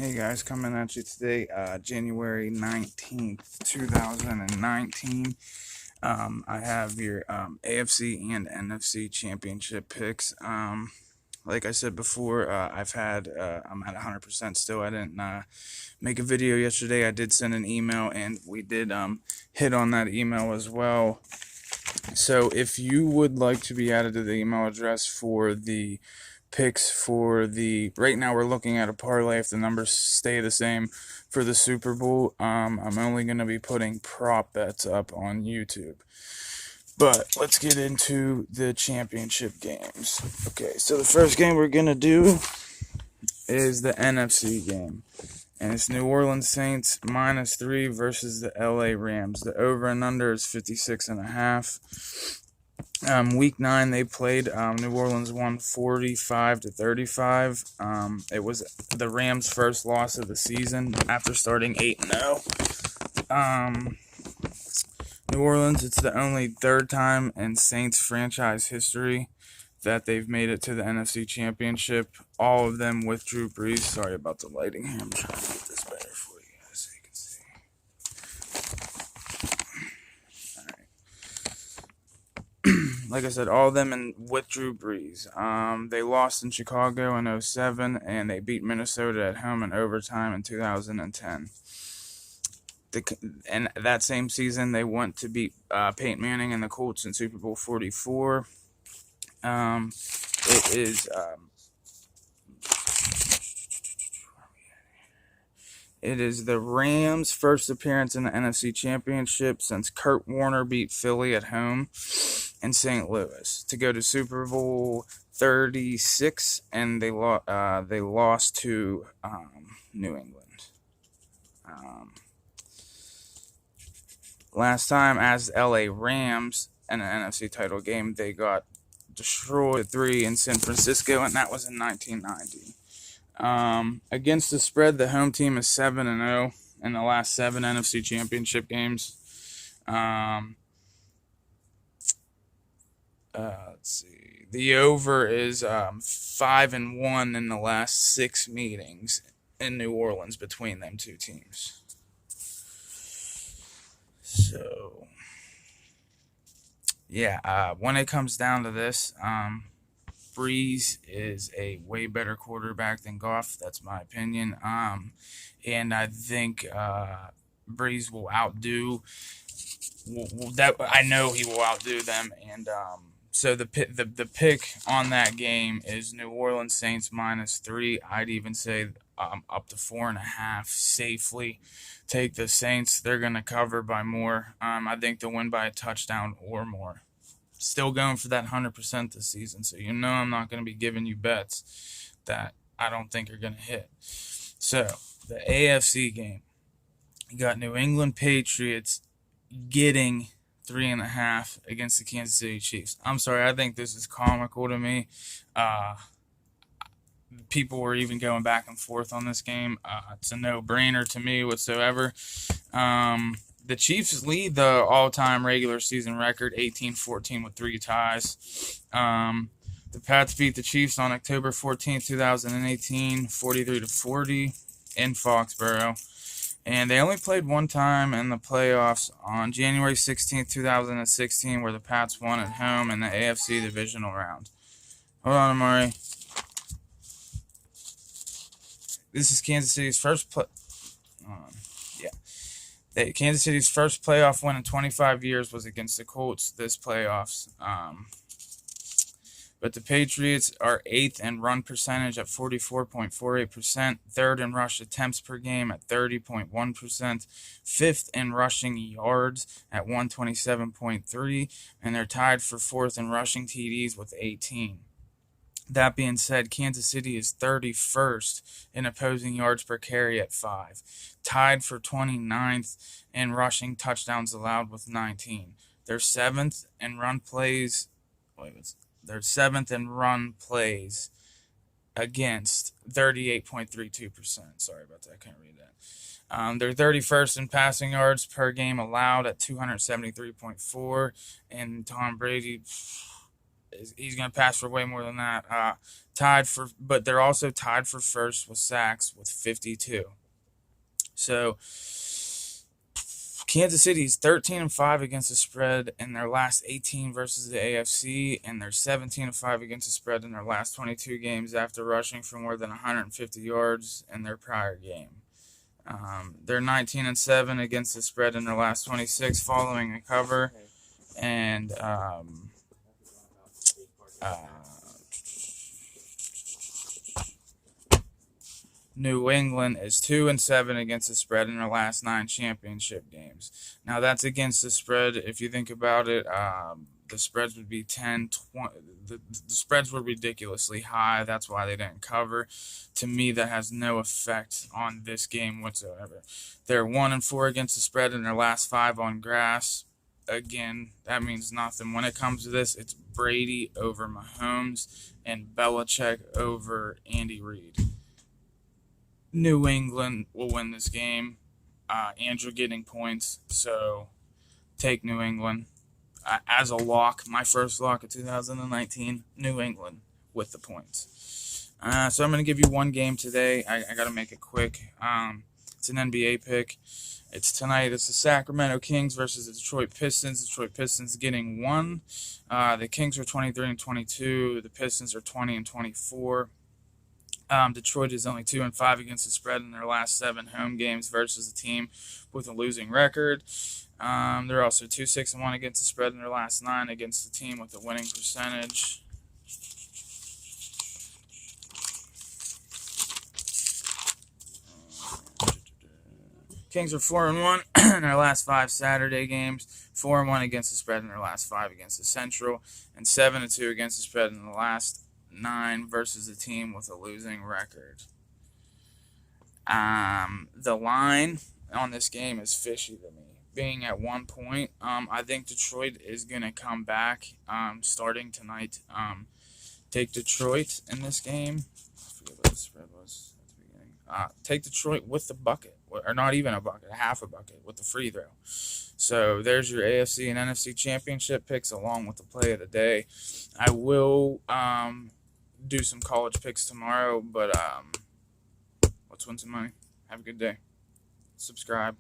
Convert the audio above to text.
Hey guys, coming at you today, January 19th, 2019. I have your AFC and NFC championship picks. Like I said before, I'm at 100% still. I didn't make a video yesterday. I did send an email, and we did hit on that email as well. So if you would like to be added to the email address for the picks for right now we're looking at a parlay if the numbers stay the same for the Super Bowl. I'm only going to be putting prop bets up on YouTube. But let's get into the championship games. Okay, so the first game we're going to do is the NFC game. And it's New Orleans Saints -3 versus the LA Rams. The over and under is 56.5. Week 9 they played. New Orleans won 45-35. It was the Rams' first loss of the season after starting 8-0. New Orleans, it's the only third time in Saints franchise history that they've made it to the NFC Championship. All of them with Drew Brees. Sorry about the lighting here. I'm trying to get this better for you guys so you can see. Like I said, all of them with Drew Brees. They lost in Chicago in 2007, and they beat Minnesota at home in overtime in 2010. And that same season, they went to beat Peyton Manning and the Colts in Super Bowl 44. It is the Rams' first appearance in the NFC Championship since Kurt Warner beat Philly at home in St. Louis to go to Super Bowl 36, and they lost to New England. Last time as LA Rams in an NFC title game, they got destroyed 3 in San Francisco, and that was in 1990. Against the spread, the home team is 7-0 in the last 7 NFC Championship games. Let's see. The over is 5-1 in the last 6 meetings in New Orleans between them two teams. So, yeah, when it comes down to this, Brees is a way better quarterback than Goff. That's my opinion. And I think Brees will outdo. I know he will outdo them. And so the pick on that game is New Orleans Saints -3. I'd even say up to 4.5 safely. Take the Saints. They're going to cover by more. I think they'll win by a touchdown or more. Still going for that 100% this season, so you know I'm not going to be giving you bets that I don't think are going to hit. So, the AFC game. You got New England Patriots getting 3.5 against the Kansas City Chiefs. I'm sorry, I think this is comical to me. People were even going back and forth on this game. It's a no-brainer to me whatsoever. The Chiefs lead the all-time regular season record, 18-14 with 3 ties. The Pats beat the Chiefs on October 14, 2018, 43-40 in Foxborough. And they only played one time in the playoffs on January 16, 2016, where the Pats won at home in the AFC divisional round. Hold on, Amari. This is Kansas City's first Kansas City's first playoff win in 25 years was against the Colts this playoffs. But the Patriots are 8th in run percentage at 44.48%, 3rd in rush attempts per game at 30.1%, 5th in rushing yards at 127.3, and they're tied for 4th in rushing TDs with 18. That being said, Kansas City is 31st in opposing yards per carry at 5, tied for 29th in rushing touchdowns allowed with 19. They're 7th in run plays. They're 7th in run plays against 38.32%. Sorry about that. I can't read that. They're 31st in passing yards per game allowed at 273.4, and Tom Brady He's going to pass for way more than that. But they're also tied for first with sacks with 52. So Kansas City's 13-5 against the spread in their last 18 versus the AFC, and they're 17-5 against the spread in their last 22 games after rushing for more than 150 yards in their prior game. They're 19-7 against the spread in their last 26 following a cover, and New England is 2-7 against the spread in their last 9 championship games. Now that's against the spread. If you think about it, the spreads would be 10, 20. The spreads were ridiculously high. That's why they didn't cover. To me, that has no effect on this game whatsoever. They're 1-4 against the spread in their last 5 on grass. Again, that means nothing. When it comes to this, it's Brady over Mahomes and Belichick over Andy Reid. New England will win this game. Andrew getting points, so take New England as a lock. My first lock of 2019, New England with the points. So I'm going to give you one game today. I got to make it quick. It's an NBA pick. It's tonight. It's the Sacramento Kings versus the Detroit Pistons. Detroit Pistons getting 1. The Kings are 23-22. The Pistons are 20-24. Detroit is only 2-5 against the spread in their last 7 home games versus a team with a losing record. They're also 2-6-1 against the spread in their last 9 against a team with a winning percentage. Kings are 4-1 in their last 5 Saturday games, 4-1 against the spread in their last 5 against the Central, and 7-2 against the spread in the last 9 versus a team with a losing record. The line on this game is fishy to me. Being at 1 point, I think Detroit is going to come back starting tonight. Take Detroit in this game. I forget what the spread was at the beginning. Take Detroit with the bucket, or not even a bucket, half a bucket with the free throw. So there's your AFC and NFC championship picks along with the play of the day. I will do some college picks tomorrow, but let's win some money. Have a good day. Subscribe.